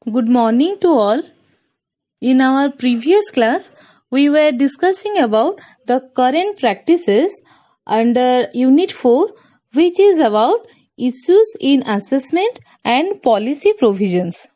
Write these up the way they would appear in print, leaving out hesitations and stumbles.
Good morning to all. In our previous class, we were discussing about the current practices under Unit 4, which is about issues in assessment and policy provisions.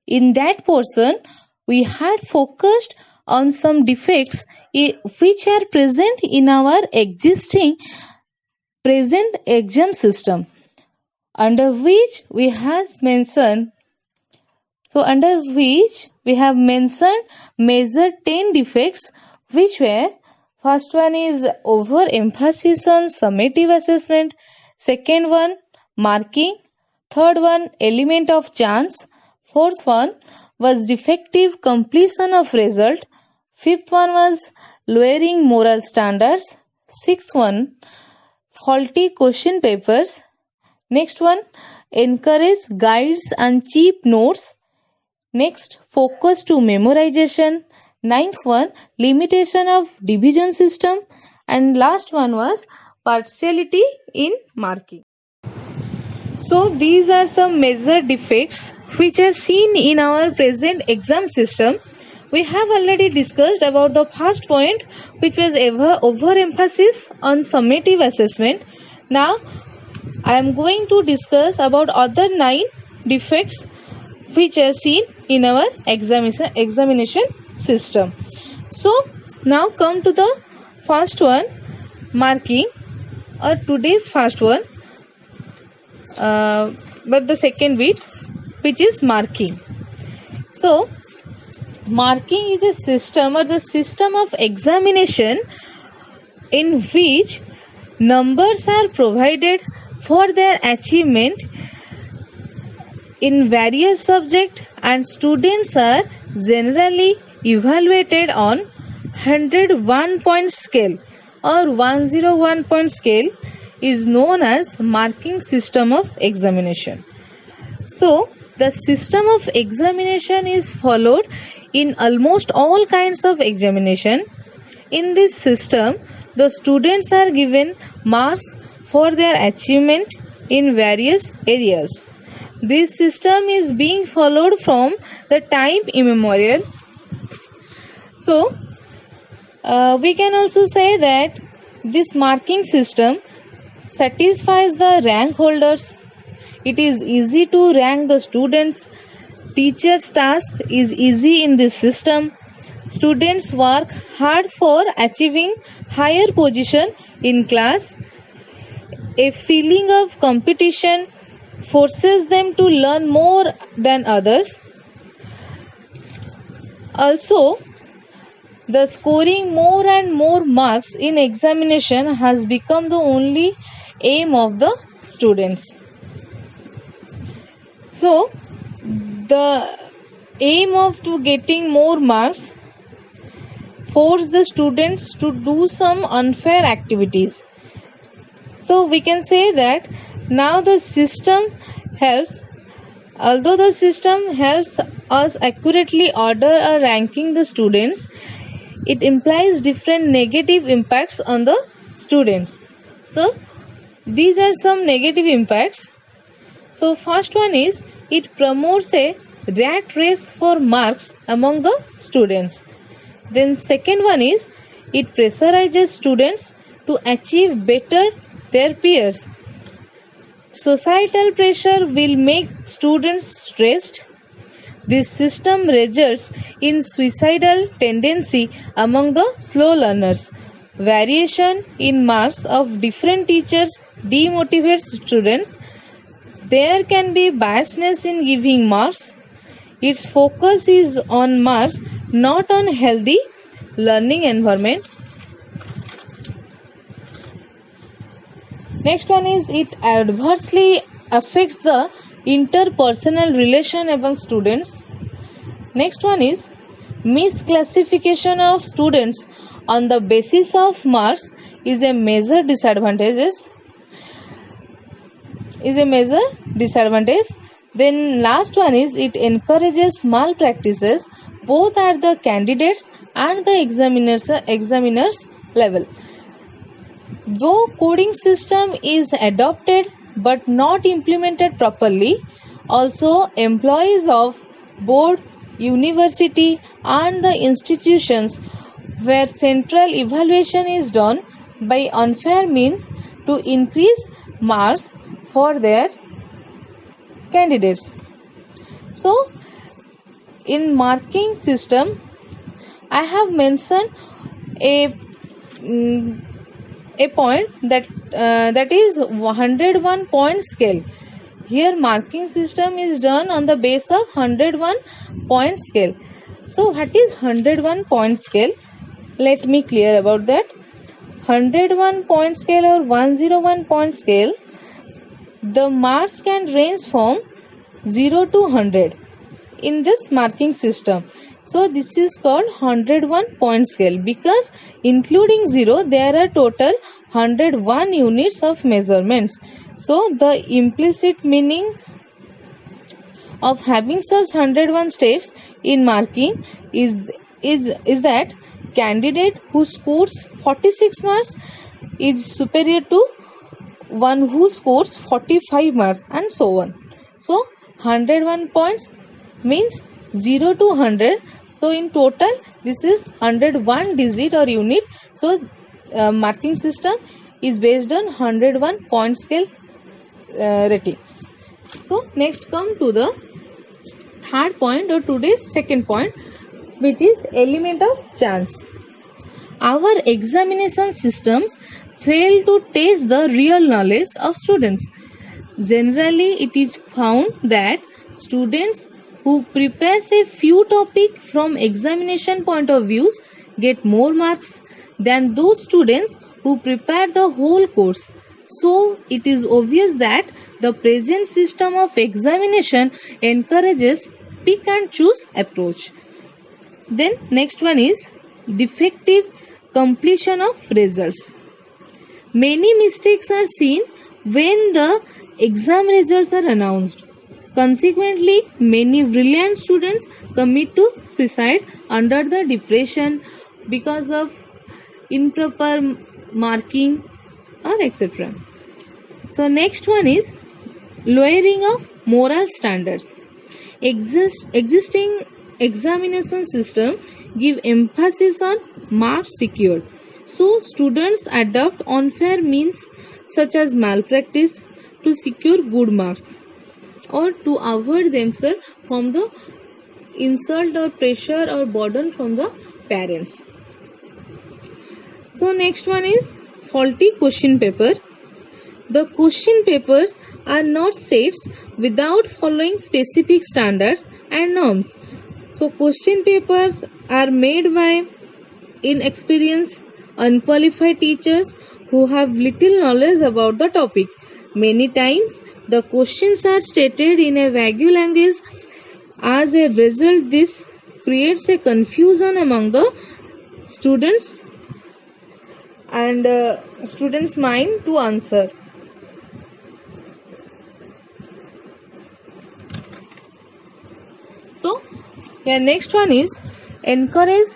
In that portion, we had focused on some defects which are present in our existing present exam system, under which we have mentioned major 10 defects, which were: first one is overemphasis on summative assessment, second one marking, third one element of chance, fourth one was defective completion of result, fifth one was lowering moral standards, sixth one faulty question papers, next one encourage guides and cheap notes, next, focus to memorization. Ninth one, limitation of division system. And last one was partiality in marking. So these are some major defects which are seen in our present exam system. We have already discussed about the first point, which was overemphasis on summative assessment. Now I am going to discuss about other 9 defects which are seen in our examination system. So now come to the first one, marking, or today's first one, but the second bit, which is marking. So marking is a system or the system of examination in which numbers are provided for their achievement in various subjects, and students are generally evaluated on 101 point scale or 101 point scale is known as marking system of examination. So the system of examination is followed in almost all kinds of examination. In this system, the students are given marks for their achievement in various areas. This system is being followed from the time immemorial. So, we can also say that this marking system satisfies the rank holders. It is easy to rank the students. Teacher's task is easy in this system. Students work hard for achieving higher position in class. A feeling of competition forces them to learn more than others. Also, the scoring more and more marks in examination has become the only aim of the students. So, the aim of getting more marks force the students to do some unfair activities. So, we can say that now the system helps, although the system helps us accurately order or ranking the students, it implies different negative impacts on the students. So these are some negative impacts. So first one is, it promotes a rat race for marks among the students. Then second one is, it pressurizes students to achieve better their peers. Societal pressure will make students stressed. This system results in suicidal tendency among the slow learners. Variation in marks of different teachers demotivates students. There can be biasness in giving marks. Its focus is on marks, not on healthy learning environment. Next one is, it adversely affects the interpersonal relation among students. Next one is, misclassification of students on the basis of marks is a major disadvantage. Then last one is, it encourages malpractices both at the candidates and the examiners level. Though coding system is adopted but not implemented properly, also employees of board, university and the institutions where central evaluation is done by unfair means to increase marks for their candidates. So, in marking system, I have mentioned a a point that is 101 point scale. Here marking system is done on the base of 101 point scale. So what is 101 point scale? Let me clear about that. 101 point scale or 101 point scale, the marks can range from 0 to 100 in this marking system. So this is called 101 point scale because including 0 there are total 101 units of measurements. So the implicit meaning of having such 101 steps in marking is that candidate who scores 46 marks is superior to one who scores 45 marks and so on. So 101 points means 0 to 100. So in total this is 101 digit or unit. So marking system is based on 101 point scale rating. So next come to the third point or today's second point, which is element of chance. Our examination systems fail to test the real knowledge of students. Generally, it is found that students who prepares a few topics from examination point of views get more marks than those students who prepare the whole course. So, it is obvious that the present system of examination encourages pick and choose approach. Then next one is defective completion of results. Many mistakes are seen when the exam results are announced. Consequently, many brilliant students commit to suicide under the depression because of improper marking or etc. So next one is lowering of moral standards. Existing examination system give emphasis on marks secured. So students adopt unfair means such as malpractice to secure good marks or to avoid themselves from the insult or pressure or burden from the parents. So next one is faulty question paper. The question papers are not sets without following specific standards and norms. So question papers are made by inexperienced, unqualified teachers who have little knowledge about the topic. Many times the questions are stated in a vague language. As a result, this creates a confusion among the students and students' mind to answer. So, here next one is encourage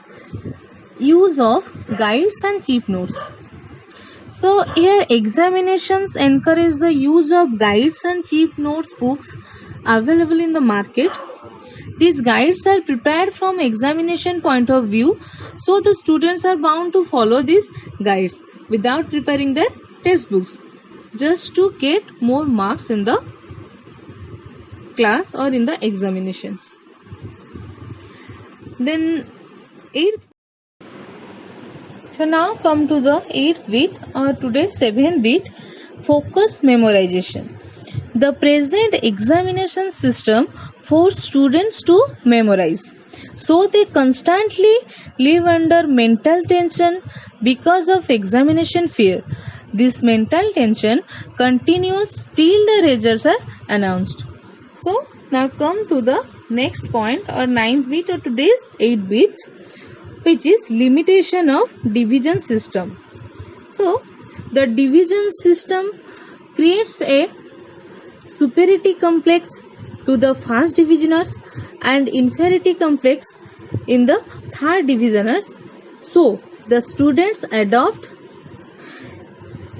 use of guides and cheap notes. So here examinations encourage the use of guides and cheap notes books available in the market. These guides are prepared from examination point of view, so the students are bound to follow these guides without preparing their test books just to get more marks in the class or in the examinations. Then eighth. So now come to the 8th bit or today's 7th bit, focus memorization. The present examination system forces students to memorize. So they constantly live under mental tension because of examination fear. This mental tension continues till the results are announced. So now come to the next point or 9th bit or today's 8th bit, which is limitation of division system. So the division system creates a superiority complex to the first divisioners and inferiority complex in the third divisioners. So the students adopt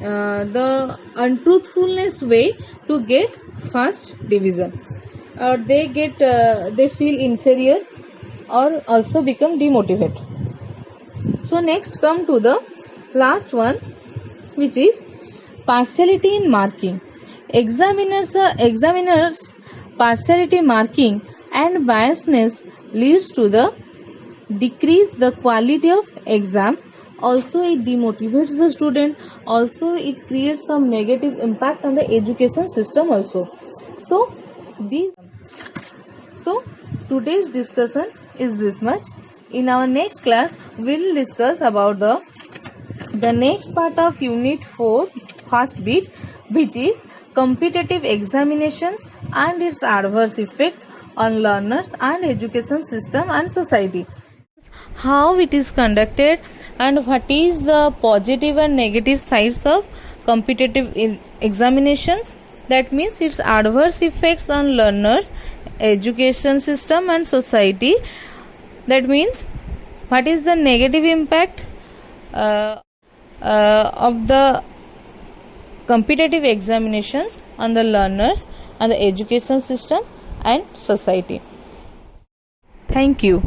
the untruthfulness way to get first division. or they feel inferior or also become demotivated. So next come to the last one, which is partiality in marking. Examiners partiality marking and biasness leads to the decrease the quality of exam. Also it demotivates the student. Also it creates some negative impact on the education system also. So today's discussion is this much. In our next class we will discuss about the next part of unit 4 first bit, which is competitive examinations and its adverse effect on learners and education system and society. How it is conducted and what is the positive and negative sides of competitive examinations, that means its adverse effects on learners, education system and society. That means what is the negative impact of the competitive examinations on the learners and the education system and society. Thank you.